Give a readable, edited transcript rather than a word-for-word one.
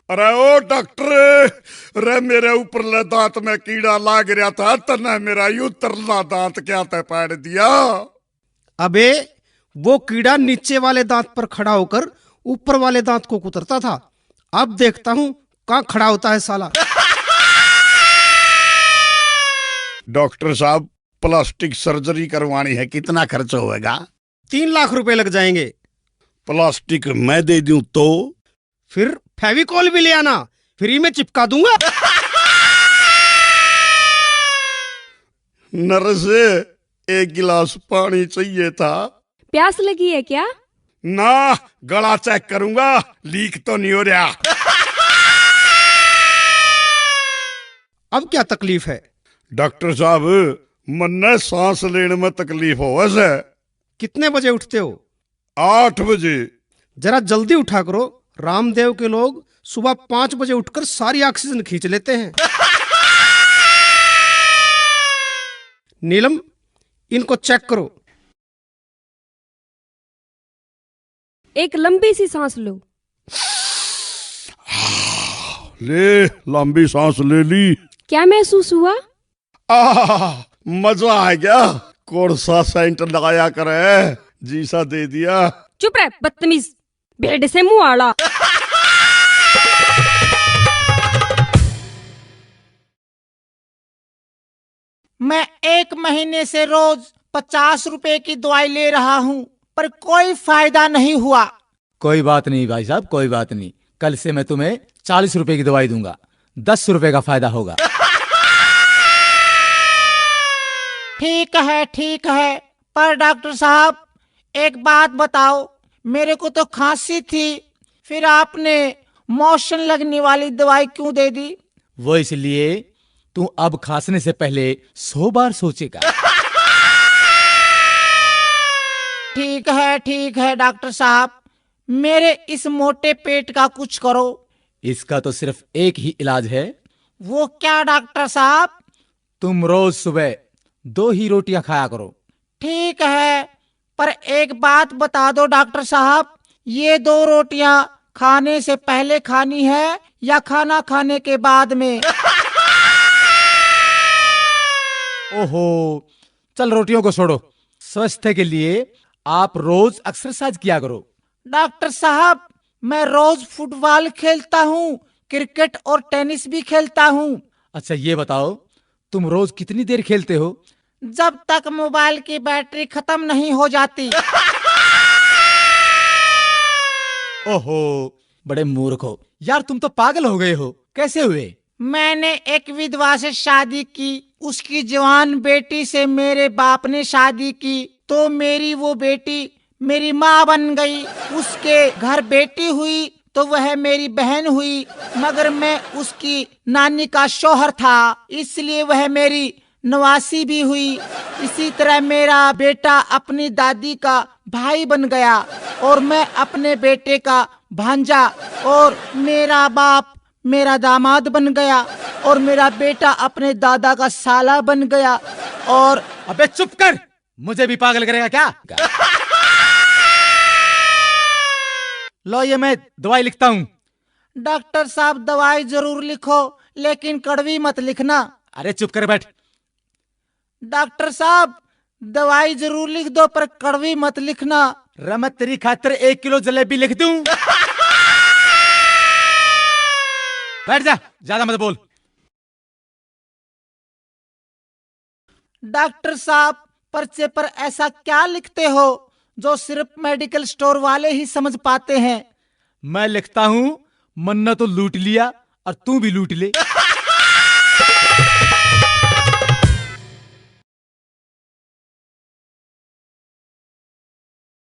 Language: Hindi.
अरे ओ डॉक्टर, अरे मेरे ऊपरले दांत में कीड़ा लाग रहा था, तने मेरा यू तरला दांत क्या ते पाड़ दिया। अबे वो कीड़ा नीचे वाले दांत पर खड़ा होकर ऊपर वाले दांत को कुतरता था। अब देखता हूँ कहाँ खड़ा होता है साला। डॉक्टर साहब, प्लास्टिक सर्जरी करवानी है, कितना खर्च होएगा? 3 लाख रुपए लग जाएंगे। प्लास्टिक मैं दे दूं तो? फिर फेविकॉल भी ले आना, फ्री में चिपका दूंगा। नर्स, 1 गिलास पानी चाहिए था। प्यास लगी है क्या? ना, गला चेक करूंगा, लीक तो नहीं हो रहा। अब क्या तकलीफ है? डॉक्टर साहब, मन्ने सांस लेने में तकलीफ हो वैसे। कितने बजे उठते हो? 8 बजे। जरा जल्दी उठा करो। रामदेव के लोग सुबह 5 बजे उठकर सारी ऑक्सीजन खींच लेते हैं। नीलम, इनको चेक करो। एक लंबी सी सांस लो। ले, लंबी सांस ले ली। क्या महसूस हुआ? मजा आ गया। कौन सा सेंट लगाया करे, जी सा दे दिया। चुप रह बदतमीज, बेड से मुंह आड़ा। मैं 1 महीने से रोज 50 रुपए की दवाई ले रहा हूँ, पर कोई फायदा नहीं हुआ। कोई बात नहीं भाई साहब, कोई बात नहीं। कल से मैं तुम्हें 40 रुपए की दवाई दूंगा, 10 रुपए का फायदा होगा। ठीक है, पर डॉक्टर साहब एक बात बताओ, मेरे को तो खांसी थी, फिर आपने मोशन लगने वाली दवाई क्यों दे दी? वो इसलिए तू अब खांसने से पहले 100 बार सोचेगा। ठीक है डॉक्टर साहब, मेरे इस मोटे पेट का कुछ करो। इसका तो सिर्फ एक ही इलाज है। वो क्या डॉक्टर साहब? तुम रोज सुबह 2 ही रोटियां खाया करो। ठीक है, पर एक बात बता दो डॉक्टर साहब, ये 2 रोटियां खाने से पहले खानी है या खाना खाने के बाद में? ओहो, चल रोटियों को छोड़ो। स्वास्थ्य के लिए आप रोज एक्सरसाइज किया करो। डॉक्टर साहब, मैं रोज फुटबॉल खेलता हूँ, क्रिकेट और टेनिस भी खेलता हूँ। अच्छा ये बताओ, तुम रोज कितनी देर खेलते हो? जब तक मोबाइल की बैटरी खत्म नहीं हो जाती। ओहो, बड़े मूर्ख हो यार, तुम तो पागल हो गए हो। कैसे हुए? मैंने एक विधवा से शादी की, उसकी जवान बेटी से मेरे बाप ने शादी की, तो मेरी वो बेटी मेरी माँ बन गई। उसके घर बेटी हुई तो वह मेरी बहन हुई, मगर मैं उसकी नानी का शौहर था, इसलिए वह मेरी नवासी भी हुई। इसी तरह मेरा बेटा अपनी दादी का भाई बन गया, और मैं अपने बेटे का भांजा, और मेरा बाप मेरा दामाद बन गया, और मेरा बेटा अपने दादा का साला बन गया। और अबे चुप कर, मुझे भी पागल करेगा क्या? लो ये मैं दवाई लिखता हूँ। डॉक्टर साहब दवाई जरूर लिखो, लेकिन कड़वी मत लिखना। अरे चुप कर बैठ। डॉक्टर साहब दवाई जरूर लिख दो, पर कड़वी मत लिखना। मैं तेरी खातिर 1 किलो जलेबी लिख दूं। बैठ जा, ज्यादा मत बोल। डॉक्टर साहब पर्चे पर ऐसा क्या लिखते हो जो सिर्फ मेडिकल स्टोर वाले ही समझ पाते हैं? मैं लिखता हूं, मन्ना तो लूट लिया और तू भी लूट ले।